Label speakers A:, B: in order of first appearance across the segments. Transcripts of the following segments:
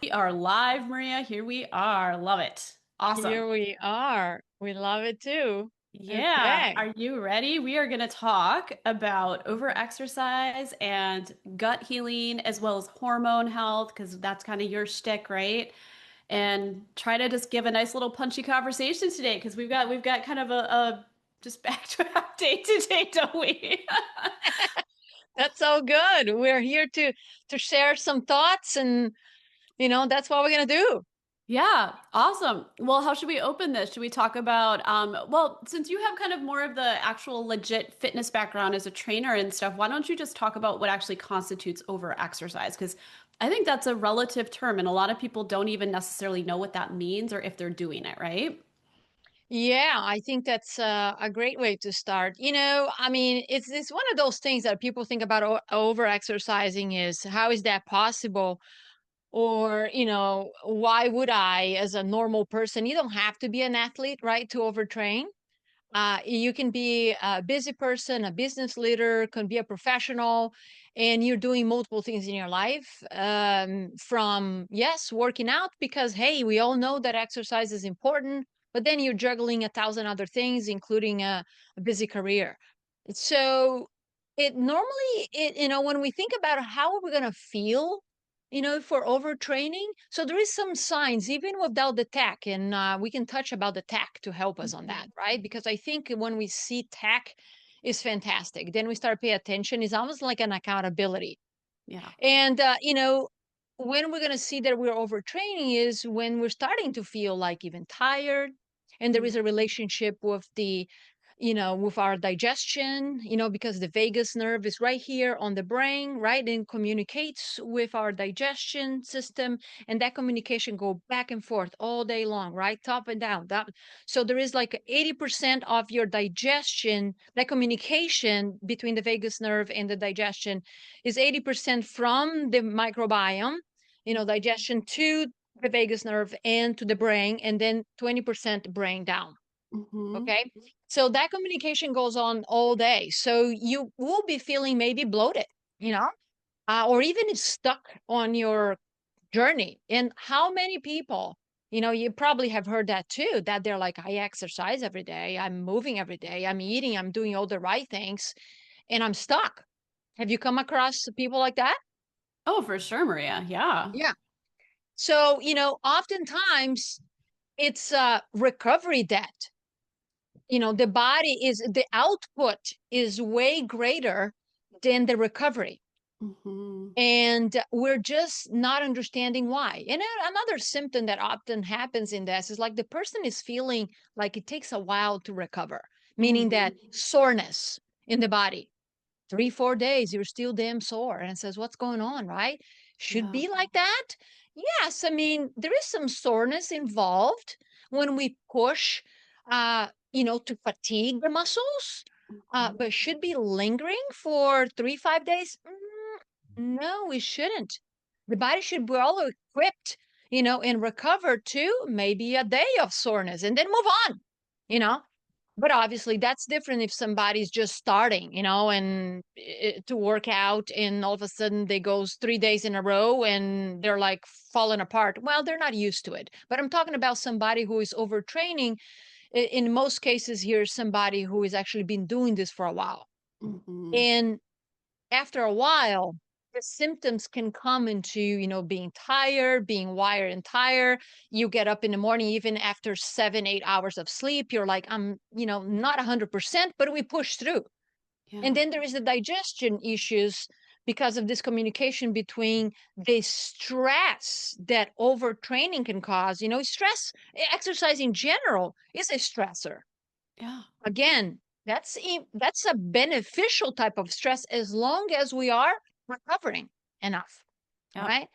A: We are live, Maria. Here we are. Love it. Awesome.
B: Here we are. We love it too.
A: Yeah.
B: Okay.
A: Are you ready? We are going to talk about overexercise and gut healing as well as hormone health because that's kind of your shtick, right? And try to just give a nice little punchy conversation today because we've got kind of a just back-to-back day today, don't we?
B: That's so good. We're here to share some thoughts and that's what we're gonna do.
A: Yeah, awesome. Well, how should we open this? Should we talk about, well, since you have kind of more of the actual legit fitness background as a trainer and stuff, why don't you just talk about what actually constitutes over exercise? Because I think that's a relative term, and a lot of people don't even necessarily know what that means or if they're doing it, right?
B: Yeah, I think that's a great way to start. I mean, it's one of those things that people think about over exercising is how is that possible? Or, why would I, as a normal person, you don't have to be an athlete, right, to overtrain. You can be a busy person, a business leader, can be a professional, and you're doing multiple things in your life. From, yes, working out, because, hey, we all know that exercise is important, but then you're juggling a thousand other things, including a busy career. So when we think about how are we going to feel for overtraining. So there is some signs, even without the tech, and we can touch about the tech to help us on that,
A: Mhm.
B: right? Because I think when we see tech is fantastic, then we start pay attention. It's almost like an accountability.
A: Yeah.
B: And when we're going to see that we're overtraining is when we're starting to feel like even tired, and there is a relationship with with our digestion, because the vagus nerve is right here on the brain, right, and communicates with our digestion system, and that communication go back and forth all day long, right, top and down. So there is like 80% of your digestion, that communication between the vagus nerve and the digestion is 80% from the microbiome, digestion to the vagus nerve and to the brain, and then 20% brain down.
A: Mm-hmm.
B: Okay. So that communication goes on all day. So you will be feeling maybe bloated, you know, or even stuck on your journey. And how many people, you probably have heard that too, that they're like, I exercise every day, I'm moving every day, I'm eating, I'm doing all the right things, and I'm stuck. Have you come across people like that?
A: Oh, for sure, Maria. Yeah.
B: Yeah. So, oftentimes it's recovery debt. The output is way greater than the recovery.
A: Mm-hmm.
B: And we're just not understanding why. And another symptom that often happens in this is like the person is feeling like it takes a while to recover, meaning that
A: Mm-hmm.
B: soreness in the body. 3, 4 days, you're still damn sore. And it says, what's going on, right? Should
A: Yeah.
B: be like that. Yes, I mean, there is some soreness involved when we push, to fatigue the muscles,
A: Mhm.
B: but should be lingering for 3, 5 days. No, we shouldn't. The body should be all equipped, and recover to maybe a day of soreness and then move on, you know. But obviously, that's different if somebody's just starting, and to work out, and all of a sudden they goes 3 days in a row and they're like falling apart. Well, they're not used to it. But I'm talking about somebody who is overtraining. In most cases, here's somebody who has actually been doing this for a while.
A: Mhm.
B: And after a while, the symptoms can come into, being tired, being wired and tired. You get up in the morning, even after 7, 8 hours of sleep, you're like, I'm, not 100%, but we push through. And
A: Yeah.
B: then there is the digestion issues because of this communication between the stress that overtraining can cause. Stress, exercise in general is a stressor.
A: Yeah.
B: Again, that's a beneficial type of stress as long as we are recovering enough,
A: Yep.
B: right?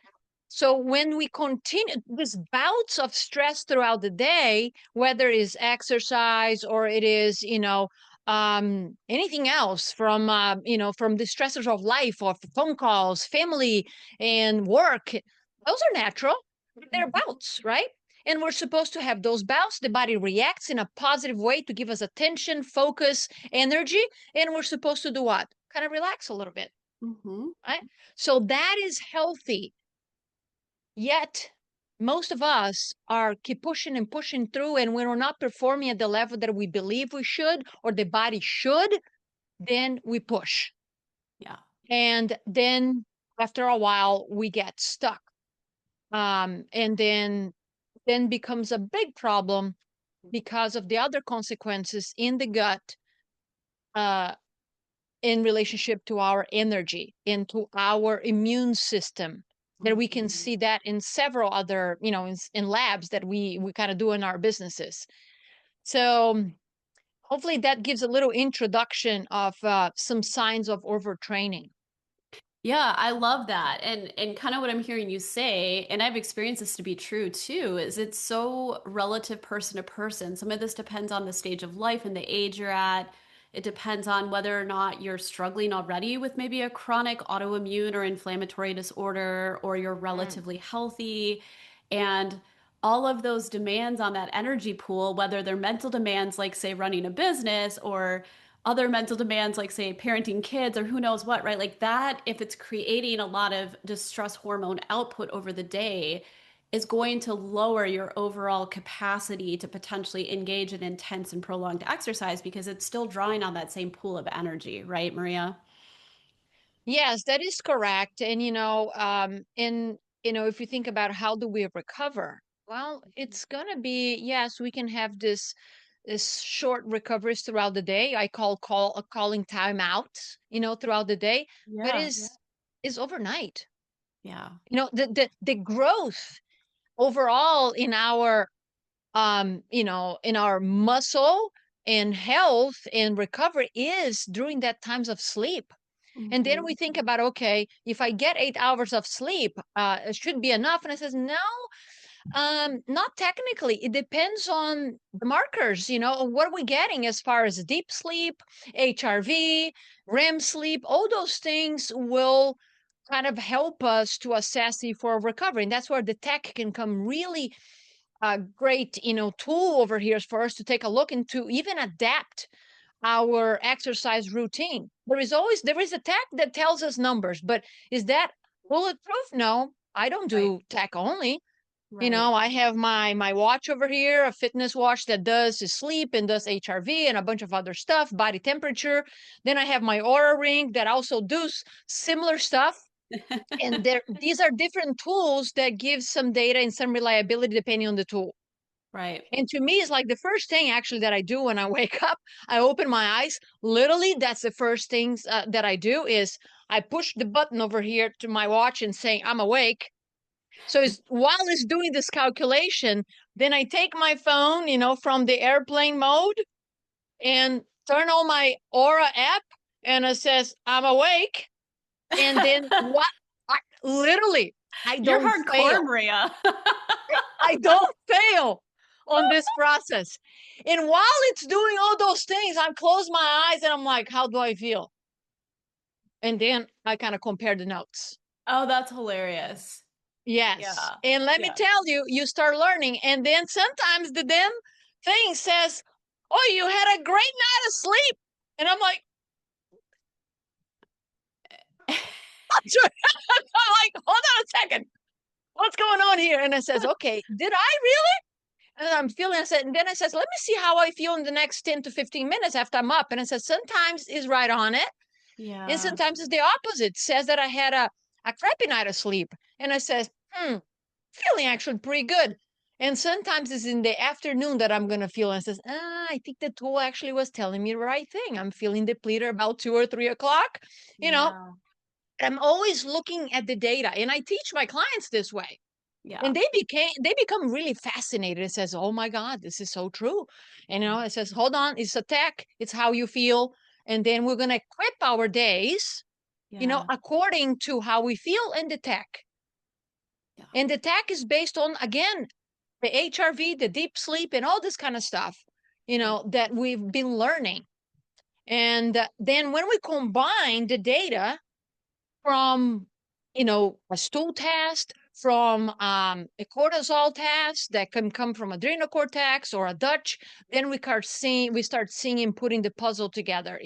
B: So when we continue these bouts of stress throughout the day, whether it is exercise or it is, anything else from the stressors of life or phone calls, family and work, those are natural. They're
A: Mhm.
B: bouts, right? And we're supposed to have those bouts. The body reacts in a positive way to give us attention, focus, energy. And we're supposed to do what? Kind of relax a little bit,
A: Mhm.
B: right? So that is healthy. Yet most of us are keep pushing and pushing through, and when we're not performing at the level that we believe we should or the body should, then we push.
A: Yeah.
B: And then after a while, we get stuck. And then becomes a big problem because of the other consequences in the gut, uh, in relationship to our energy, into our immune system. That we can
A: Mhm.
B: see that in several other, in labs that we kind of do in our businesses. So hopefully that gives a little introduction of some signs of overtraining.
A: Yeah, I love that. And kind of what I'm hearing you say, and I've experienced this to be true too, is it's so relative person to person. Some of this depends on the stage of life and the age you're at. It depends on whether or not you're struggling already with maybe a chronic autoimmune or inflammatory disorder, or you're
B: Mm.
A: relatively healthy. And all of those demands on that energy pool, whether they're mental demands like, say, running a business, or other mental demands like, say, parenting kids, or who knows what, right? Like that, if it's creating a lot of distress hormone output over the day, is going to lower your overall capacity to potentially engage in intense and prolonged exercise, because it's still drawing on that same pool of energy, right, Maria?
B: Yes, that is correct. And if you think about how do we recover, well, it's gonna be, yes, we can have this short recoveries throughout the day. I calling time out, throughout the day, but
A: Yeah.
B: is overnight.
A: Yeah.
B: The growth overall in our in our muscle and health and recovery is during that times of sleep. And then
A: Mhm.
B: we think about, okay, if I get 8 hours of sleep, it should be enough. And it says, no, not technically. It depends on the markers, what are we getting as far as deep sleep, HRV, REM sleep, all those things will kind of help us to assess if we're recovering. That's where the tech can come really a great, tool over here for us to take a look into even adapt our exercise routine. There is a tech that tells us numbers, but is that bulletproof? No, I don't
A: Right.
B: do tech only.
A: Right.
B: I have my watch over here, a fitness watch that does sleep and does HRV and a bunch of other stuff, body temperature. Then I have my Aura ring that also does similar stuff. And these are different tools that give some data and some reliability depending on the tool.
A: Right.
B: And to me, it's like the first thing actually that I do when I wake up. I open my eyes. Literally, that's the first things that I do is I push the button over here to my watch and say I'm awake. So while it's doing this calculation, then I take my phone, from the airplane mode and turn on my Aura app, and it says I'm awake. And then what? Literally, I
A: You're
B: don't
A: hardcore,
B: fail.
A: Maria.
B: I don't fail on this process. And while it's doing all those things, I'm close my eyes and I'm like, how do I feel? And then I kind of compare the notes.
A: Oh, that's hilarious.
B: Yes.
A: Yeah.
B: And let me
A: Yeah.
B: tell you, you start learning. And then sometimes the damn thing says, oh, you had a great night of sleep. And I'm like, I'm like, hold on a second. What's going on here? And it says, okay, did I really? And I'm feeling, I said, and then I says, let me see how I feel in the next 10 to 15 minutes after I'm up. And it says, sometimes is right on it. And
A: Yeah.
B: sometimes it's the opposite. It says that I had a crappy night of sleep. And I says, feeling actually pretty good. And sometimes it's in the afternoon that I'm going to feel. And it says, I think the tool actually was telling me the right thing. I'm feeling depleted about 2 or 3 o'clock. You know,
A: Yeah.
B: I'm always looking at the data. And I teach my clients this way.
A: Yeah.
B: And they become really fascinated. It says, oh my God, this is so true. And it says, hold on, it's a tech, it's how you feel. And then we're gonna equip our days,
A: Yeah.
B: according to how we feel in the tech.
A: Yeah.
B: And the tech is based on, again, the HRV, the deep sleep, and all this kind of stuff,
A: Right.
B: that we've been learning. And then when we combine the data from a stool test, from a cortisol test that can come from adrenal cortex or a Dutch, then we start seeing and putting the puzzle together.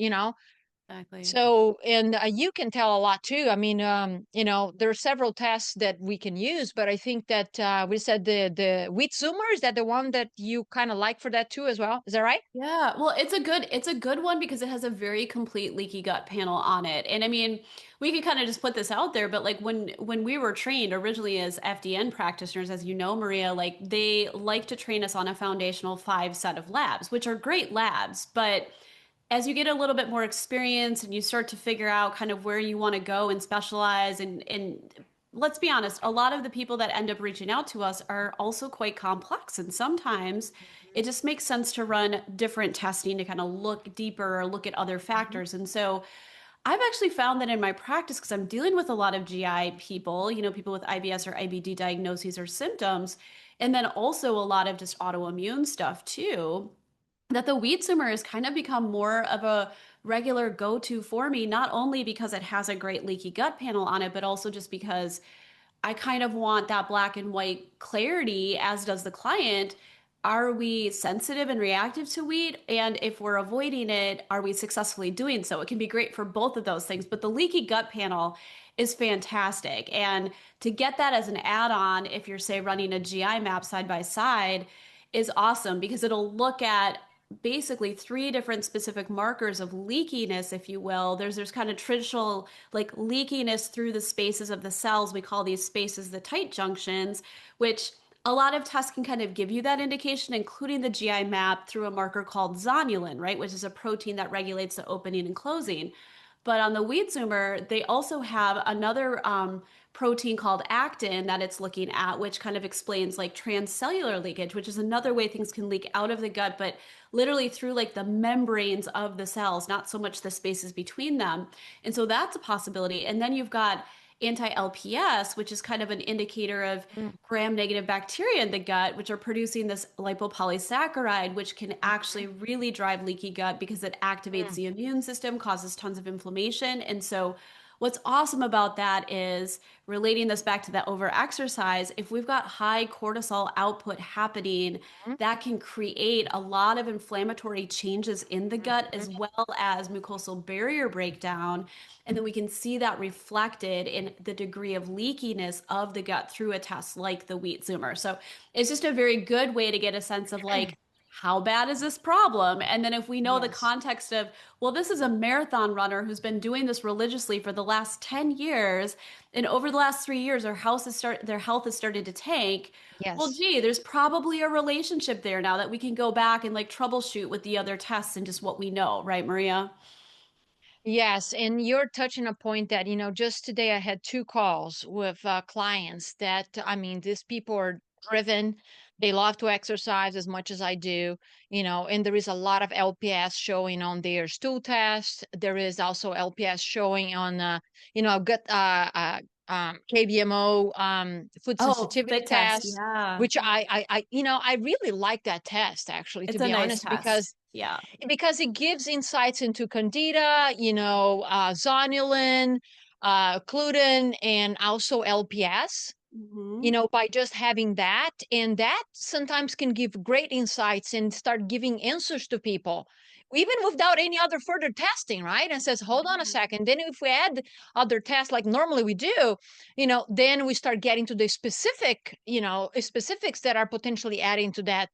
A: Exactly.
B: So, and you can tell a lot too. I mean, there are several tests that we can use, but I think that we said the wheat zoomer, is that the one that you kind of like for that too as well? Is that right?
A: Yeah, well, it's a good one because it has a very complete leaky gut panel on it. And I mean, we could kind of just put this out there, but like when we were trained originally as FDN practitioners, as you know, Maria, like they like to train us on a foundational 5 set of labs, which are great labs, but as you get a little bit more experience and you start to figure out kind of where you want to go and specialize and let's be honest, a lot of the people that end up reaching out to us are also quite complex, and sometimes it just makes sense to run different testing to kind of look deeper or look at other
B: Mhm.
A: factors. And so I've actually found that in my practice, because I'm dealing with a lot of GI people, people with IBS or IBD diagnoses or symptoms, and then also a lot of just autoimmune stuff too, that the wheat simmer has kind of become more of a regular go-to for me, not only because it has a great leaky gut panel on it, but also just because I kind of want that black and white clarity, as does the client. Are we sensitive and reactive to wheat? And if we're avoiding it, are we successfully doing so? It can be great for both of those things, but the leaky gut panel is fantastic. And to get that as an add-on, if you're, say, running a GI map side by side, is awesome because it'll look at basically three different specific markers of leakiness, if you will. There's kind of traditional like leakiness through the spaces of the cells. We call these spaces the tight junctions, which a lot of tests can kind of give you that indication, including the GI map through a marker called zonulin, right, which is a protein that regulates the opening and closing. But on the wheat zoomer, they also have another protein called actin that it's looking at, which kind of explains like transcellular leakage, which is another way things can leak out of the gut, but literally through like the membranes of the cells, not so much the spaces between them. And so that's a possibility. And then you've got anti-LPS, which is kind of an indicator of
B: Mm.
A: gram-negative bacteria in the gut, which are producing this lipopolysaccharide, which can
B: Mhm.
A: actually really drive leaky gut because it activates
B: Mm.
A: the immune system, causes tons of inflammation. And so what's awesome about that is relating this back to that over exercise, if we've got high cortisol output happening,
B: Mhm.
A: that can create a lot of inflammatory changes in the gut as
B: Mhm.
A: well as mucosal barrier breakdown. And then we can see that reflected in the degree of leakiness of the gut through a test like the wheat zoomer. So it's just a very good way to get a sense of like, how bad is this problem? And then if we know the
B: Yes.
A: context of, well, this is a marathon runner who's been doing this religiously for the last 10 years, and over the last 3 years, their health has started to tank. Well,
B: Yes.
A: gee, there's probably a relationship there now that we can go back and like troubleshoot with the other tests and just what we know, right, Maria?
B: Yes, and you're touching a point that, just today I had two calls with clients that, I mean, these people are driven. They love to exercise as much as I do, and there is a lot of LPS showing on their stool test. There is also LPS showing on, gut, KBMO, food
A: Oh,
B: sensitivity
A: fit test.
B: test,
A: Yeah.
B: which I really like that test actually, to
A: It's a
B: be
A: nice
B: honest,
A: test. Yeah.
B: because it gives insights into candida, zonulin, gluten, and also LPS,
A: Hmm.
B: by just having that. And that sometimes can give great insights and start giving answers to people, even without any other further testing, right? And says, hold on a second. Then if we add other tests like normally we do, then we start getting to the specifics that are potentially adding to that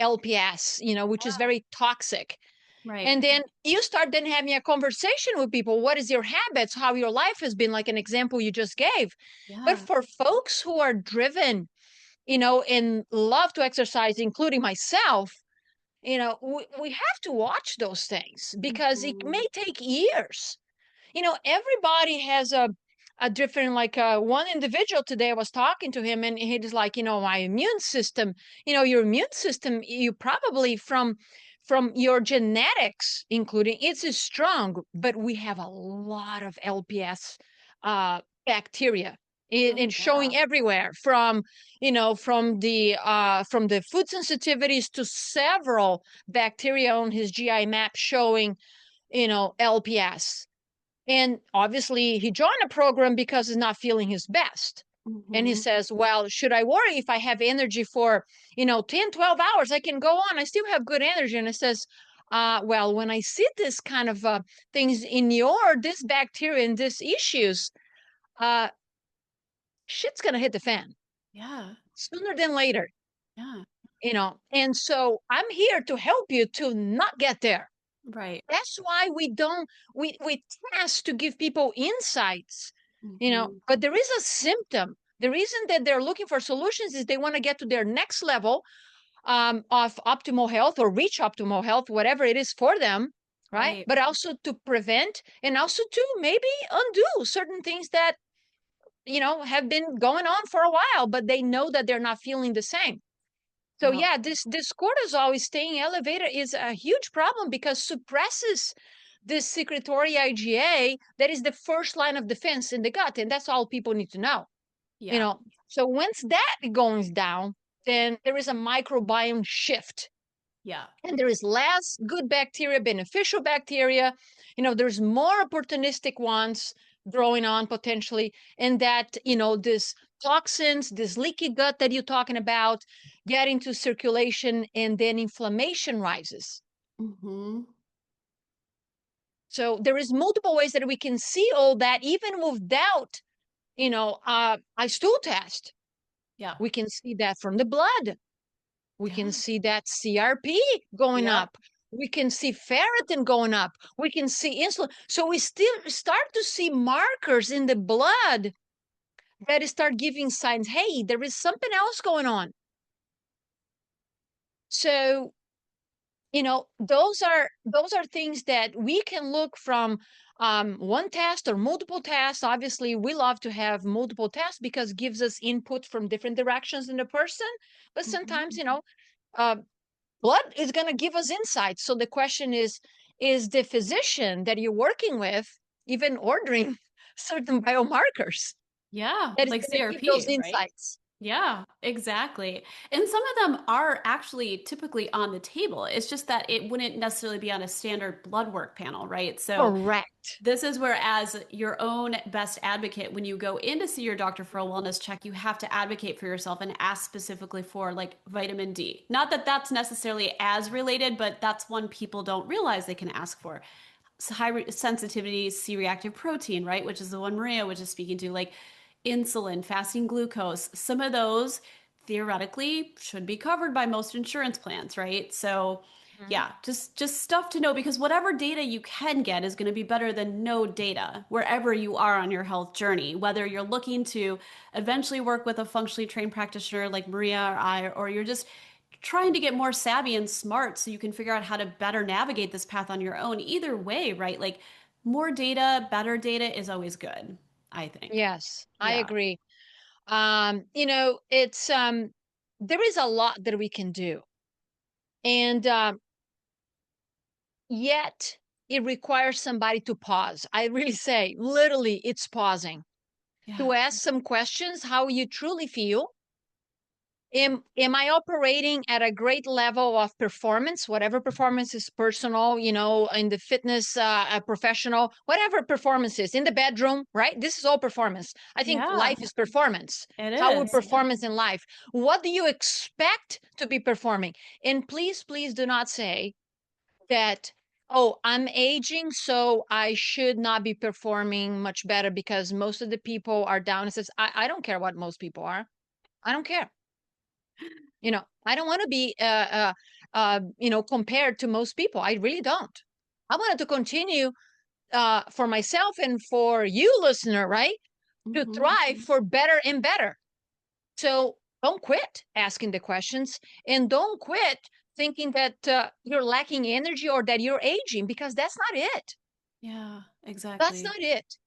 B: LPS, which is very toxic.
A: Right.
B: And then you start then having a conversation with people. What is your habits? How your life has been, like an example you just gave. But
A: Yeah.
B: for folks who are driven, and love to exercise, including myself, we have to watch those things because it
A: Hmm.
B: may take years. Everybody has a different, like, one individual today, I was talking to him and he was like, my immune system, your immune system, you probably from your genetics, including, it's strong, but we have a lot of LPS bacteria
A: Oh,
B: in
A: yeah.
B: showing everywhere, from the food sensitivities to several bacteria on his GI map showing, LPS. And obviously, he joined a program because he's not feeling his best. And he
A: Hmm.
B: says, well, should I worry if I have energy for, 10, 12 hours? I can go on. I still have good energy. And it says, well, when I see this kind of things in this bacteria and these issues, uh, shit's gonna hit the fan
A: Yeah.
B: sooner than later,
A: Yeah.
B: and so I'm here to help you to not get there.
A: Right.
B: That's why we task to give people insights,
A: Hmm.
B: but there is a symptom. The reason that they're looking for solutions is they want to get to their next level of optimal health or reach optimal health, whatever it is for them, right?
A: Right.
B: But also to prevent and also to maybe undo certain things that, have been going on for a while, but they know that they're not feeling the same. So
A: Yep.
B: yeah, this cortisol is staying elevated is a huge problem because suppresses this secretory IgA that is the first line of defense in the gut, and that's all people need to know. You
A: Yeah.
B: know, so once that goes down, then there is a microbiome shift,
A: Yeah.
B: and there is less good bacteria, beneficial bacteria. There's more opportunistic ones growing on potentially, and that this toxins, this leaky gut that you're talking about, get into circulation, and then inflammation rises.
A: Hmm.
B: So there is multiple ways that we can see all that, even without a stool test.
A: Yeah.
B: We can see that from the blood. We can
A: Yeah.
B: see that CRP going
A: Yep.
B: up. We can see ferritin going up. We can see insulin. So we still start to see markers in the blood that start giving signs, hey, there is something else going on. So, those are things that we can look from one test or multiple tests. Obviously, we love to have multiple tests because it gives us input from different directions in the person. But sometimes,
A: Hmm.
B: uh, blood is going to give us insights. So the question is the physician that you're working with even ordering certain biomarkers
A: Yeah.
B: that is
A: Like
B: going to give those
A: CRP, right?
B: insights?
A: Yeah, exactly. And some of them are actually typically on the table. It's just that it wouldn't necessarily be on a standard blood work panel, right? So
B: Correct.
A: this is where, as your own best advocate, when you go in to see your doctor for a wellness check, you have to advocate for yourself and ask specifically for like vitamin D. Not that that's necessarily as related, but that's one people don't realize they can ask for. So high sensitivity C-reactive protein, right? Which is the one Maria was just speaking to, like insulin, fasting glucose. Some of those theoretically should be covered by most insurance plans, right? So
B: Mhm.
A: yeah, just stuff to know because whatever data you can get is going to be better than no data wherever you are on your health journey. Whether you're looking to eventually work with a functionally trained practitioner like Maria or I, or you're just trying to get more savvy and smart so you can figure out how to better navigate this path on your own. Either way, right? Like more data, better data is always good, I think.
B: Yes, I
A: Yeah.
B: agree. It's there is a lot that we can do, and yet it requires somebody to pause. I really say, literally, it's pausing
A: Yeah.
B: to ask some questions, how you truly feel. Am I operating at a great level of performance, whatever performance is personal, in the fitness, professional, whatever performance is in the bedroom, right? This is all performance. I think
A: Yeah,
B: life is performance.
A: it
B: How we
A: is.
B: performance in life. What do you expect to be performing? And please, please do not say that, oh, I'm aging, so I should not be performing much better because most of the people are down. It says, I don't care what most people are. I don't care. I don't want to be compared to most people. I really don't. I wanted to continue for myself and for you, listener, right, to
A: Hmm.
B: thrive for better and better. So don't quit asking the questions, and don't quit thinking that you're lacking energy or that you're aging, because that's not it.
A: Yeah,
B: That's
A: exactly.
B: not it.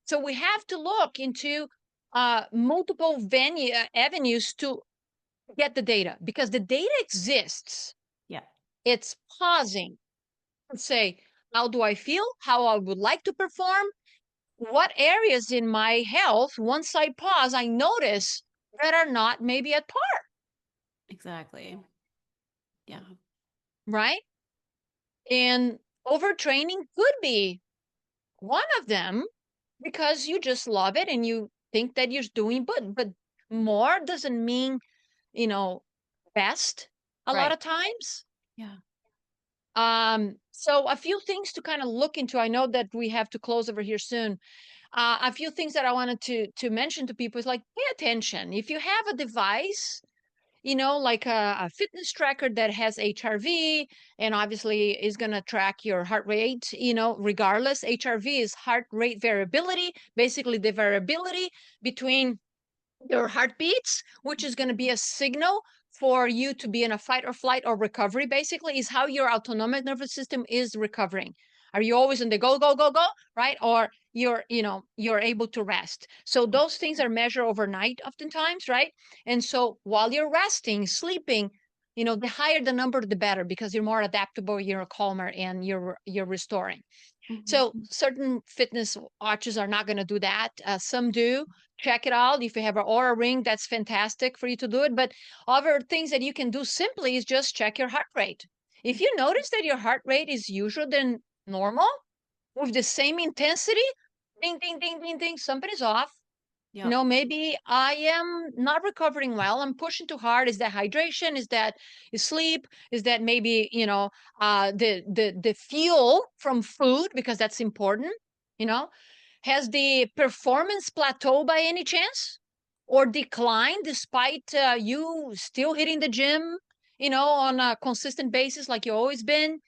B: So we have to look into multiple avenues to get the data, because the data exists.
A: Yeah,
B: It's pausing and say, how do I feel? How I would like to perform? What areas in my health, once I pause, I notice that are not maybe at par,
A: exactly. Yeah.
B: right? And overtraining could be one of them, because you just love it and you think that you're doing good. But more doesn't mean, you know, best a lot
A: Right.
B: of times.
A: Yeah.
B: So a few things to kind of look into. I know that we have to close over here soon. A few things that I wanted to mention to people is like, pay attention. If you have a device, like a fitness tracker that has HRV and obviously is going to track your heart rate, regardless. HRV is heart rate variability, basically the variability between your heartbeats, which is going to be a signal for you to be in a fight or flight or recovery, basically, is how your autonomic nervous system is recovering. Are you always in the go, go, go, go, right? Or you're able to rest. So those things are measured overnight oftentimes, right? And so while you're resting, sleeping, the higher the number, the better, because you're more adaptable, you're calmer, and you're restoring.
A: Mhm.
B: So certain fitness watches are not going to do that. Some do. Check it out. If you have an Aura ring, that's fantastic for you to do it. But other things that you can do simply is just check your heart rate. If you notice that your heart rate is usually than normal with the same intensity, ding, ding, ding, ding, ding, something's off.
A: Yep.
B: Maybe I am not recovering well. I'm pushing too hard. Is that hydration? Is that sleep? Is that maybe, the fuel from food, because that's important, you know? Has the performance plateau by any chance? Or declined despite you still hitting the gym, on a consistent basis like you always been?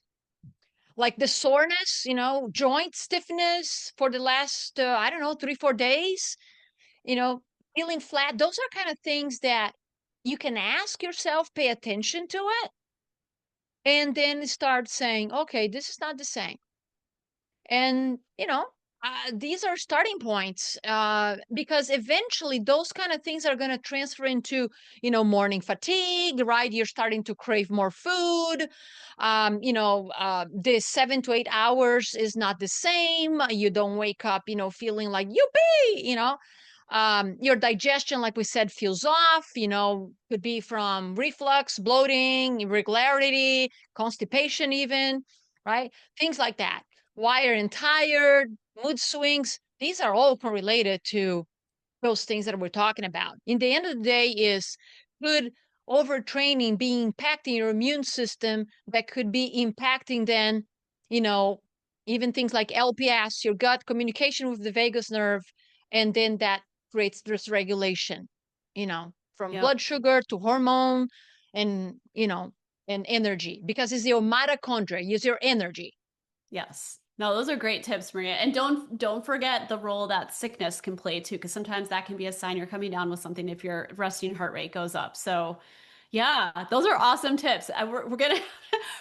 B: Like the soreness, joint stiffness for the last, I don't know, 3, 4 days, you know, feeling flat. Those are kind of things that you can ask yourself, pay attention to it, and then start saying, okay, this is not the same. And, these are starting points because eventually those kind of things are going to transfer into, morning fatigue, right? You're starting to crave more food. The 7 to 8 hours is not the same. You don't wake up, feeling like, yippee, your digestion, like we said, feels off, could be from reflux, bloating, irregularity, constipation, even, right? Things like that. Wired and tired, mood swings. These are all correlated to those things that we're talking about. In the end of the day, is could overtraining be impacting your immune system that could be impacting then, you know, even things like LPS, your gut communication with the vagus nerve, and then that creates dysregulation, from
A: Yep.
B: blood sugar to hormone and, and energy, because it's your mitochondria, it's your energy.
A: Yes. No, those are great tips, Maria. And don't forget the role that sickness can play too, because sometimes that can be a sign you're coming down with something if your resting heart rate goes up. So, yeah, those are awesome tips. We're gonna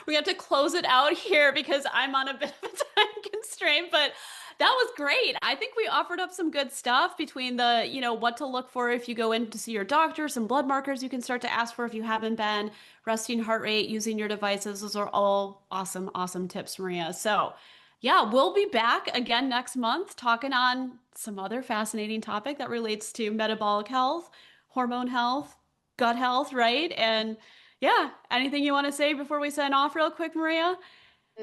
A: we have to close it out here because I'm on a bit of a time constraint, but that was great. I think we offered up some good stuff between the, what to look for if you go in to see your doctor, some blood markers you can start to ask for if you haven't been, resting heart rate, using your devices. Those are all awesome, awesome tips, Maria. So, yeah, we'll be back again next month talking on some other fascinating topic that relates to metabolic health, hormone health, gut health, right? And yeah, anything you want to say before we sign off real quick, Maria?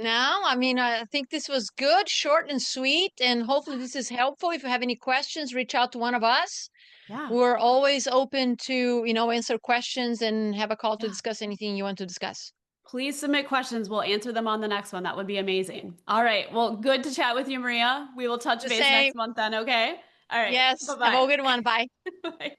B: No, I mean, I think this was good, short and sweet, and hopefully this is helpful. If you have any questions, reach out to one of us.
A: Yeah.
B: We're always open to, answer questions and have a call to
A: Yeah.
B: discuss anything you want to discuss.
A: Please submit questions. We'll answer them on the next one. That would be amazing. All right. Well, good to chat with you, Maria. We will touch
B: The
A: base
B: same.
A: next month then, okay? All right.
B: Yes. Have a
A: Bye-bye.
B: good one. Bye.
A: Bye.